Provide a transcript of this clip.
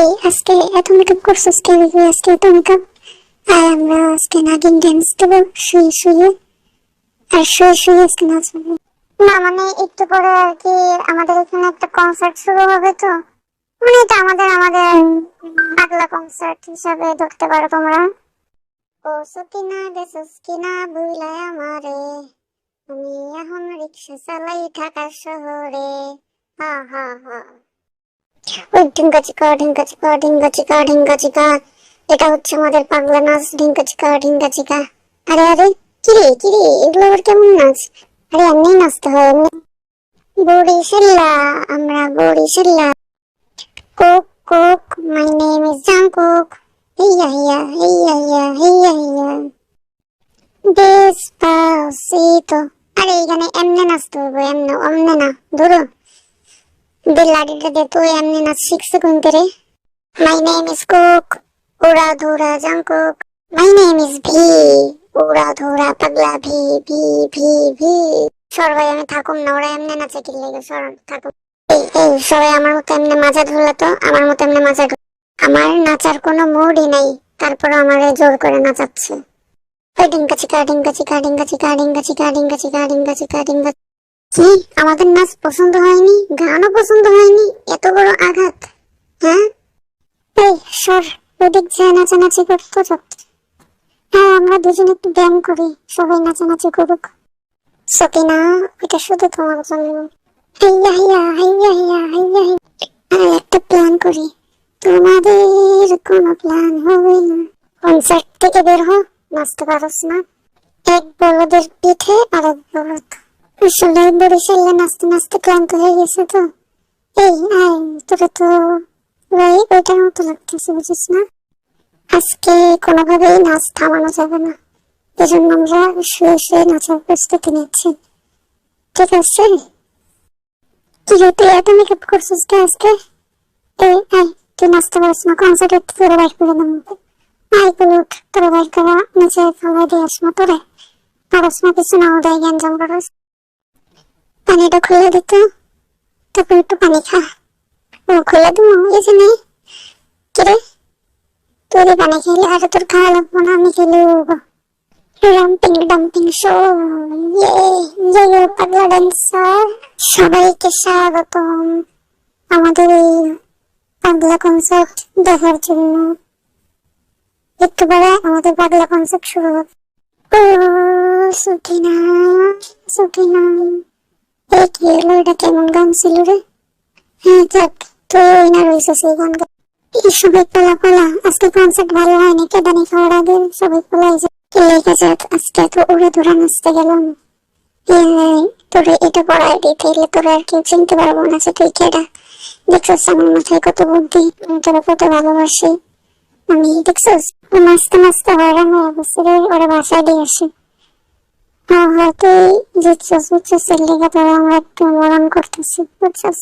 এই আজকে এত মেকআপ করছিস কে? আজকে এত মেকআপ। আর আমরা আজকে নাগিন ড্যান্স দেবো শুয়ে শুয়ে, আর শুয়ে শুয়ে আজকে নাচবো। না মানে একটু পরে আর কি আমাদের এখানে একটা কনসার্ট শুরু হবে, তো মানে এটা আমাদের আমাদের বাংলা কনসার্ট হিসাবে ধরতে পারো তোমরা। ও সকিনা রে সকিনা বুইলাই আমারে, আমি এখন রিক্সা চালাই ঢাকা শহরে। হা হা হা। ওই ঢিঙ্কা চিকা ঢিঙ্কা চিকা ঢিঙ্কা চিকা ঢিঙ্কা চিকা, এটা হচ্ছে আমাদের পাগলা নাচ, ঢিঙ্কা চিকা ঢিঙ্কা চিকা। আরে আরে কিরে কিরে, এগুলো আবার কেমন নাচ? আরে এমনি নাচতে হয়, এমনি। বরিশাল্লা, আমরা বরিশাল্লা। কোক কোক, মাই নেম ইজ জাংকুক। হেইয়া হেইয়া হেইয়া হেইয়া হেইয়া হেইয়া ডেসপাসিতো। আরে এখানে এমনি নাচতে হবে, এমনি অমনে না, ধরো লাঠিটা দে তো, এমনি নাচ শিখছে কোন করে? মাই নেম ইজ কুক, উড়া ধুরা Jungkook. My name is V, উড়া ধুরা পাগলা ভি ভি ভি ভি। সবাই আমি থাকুম না, ওরা এমনি নাচে কি লেগে, সর থাকুম। এই এই সবাই আমার মতো এমনি মাজা ধরলা তো, আমার মতো এমনি মাজা ধর। আমার নাচার কোনো মুডই নাই, তারপর আমারে জোর করে নাচাচ্ছে। ওই ডিঙ্কা চিকা ডিঙ্কা চিকা ডিঙ্কা চিকা ডিঙ্কা চিকা ডিঙ্কা চিকা ডিঙ্কা চিকা ডিঙ্কা। কি আমাদের নাচ পছন্দ হয়নি, গানও পছন্দ হয়নি, এত বড় আঘাত? হ্যাঁ এই সর, ওদিক যে নাচানাচি করতো যত। হ্যাঁ আমরা দুজনে একটু ব্যায়াম করি, সবাই নাচানাচি করুক। সকিনা, এটা শুধু তোমার জন্য। হাইয়া হাইয়া হাইয়া হাইয়া হাইয়া হাইয়া। আর একটা প্ল্যান করি, তোমাদের কোনো প্ল্যান হবে না। কনসার্ট থেকে বের হো, নাচতে পারছ না? এক বলদের পিঠে আর এক বলদ। আসলে বরিশালে নাচতে নাচতে ক্লান্ত হয়ে গেছে তো। এই আয়, তোরা তো ভাই ওইটার মতো লাগতেছে, বুঝিস না? আজকে কোনোভাবেই নাচ থামানো যাবে না, এজন্য আমরা শুয়ে শুয়ে নাচার প্রস্তুতি নিচ্ছি, ঠিক আছে? কি রে তুই এত মেকআপ করছিস কে আজকে? এই আয়, তুই নাচতে পারছিস না, কনসার্টে তোরা বাইর করে দেবো। আয় বলুক, তোরা বাইর করা নিচে ফেলাই দিয়ে আসবো তোরে। পারস না কিছু না, ওদের গ্যাঞ্জাম করস। পানিটা খুলে দিত, তারপর একটু পানি খা। ও খুলে দেবো, এই যে নেই। কিরে তোর পানি খেলে আর তোর খাওয়া লাগবো না, আমি খেলে রাম্পিং ডাম্পিং শো। ইয়ে পাগলা ড্যান্সার, সবাইকে স্বাগতম আমাদের এই পাগলা কনসার্ট দেখার জন্য। একটু পরে আমাদের পাগলা কনসার্ট শুরু হবে। ও সকিনা সকিনা, এই কি হলো? এটা কেমন গান ছিল রে? হ্যাঁ যাক, তুই ওই না রয়েছে সেই গান। সবাই পালা পালা, আজকে কনসার্ট ভালো হয়নি, কেদানি খাওয়ার আগে সবাই পালাই লেগে যাক। আজকে তো উড়ে ধরে নাচতে গেলাম। তোরে এটা পড়ায় দিতে এলে তোরা আর কেউ চিনতে পারবো না যে তুই কেডা। দেখছস আমার মাথায় কত বুদ্ধি, আমি তোরা কত ভালোবাসি। আমি দেখছস নাচতে নাচতে হয়রান হয়ে গেছি রে, ওরা বাসায় দিয়ে আসি। হ্যাঁ হ্যাঁ, তুই জিতছস বুঝছস, এর লেগে তোরা আমরা একটু মরণ করতেছি, বুঝছস।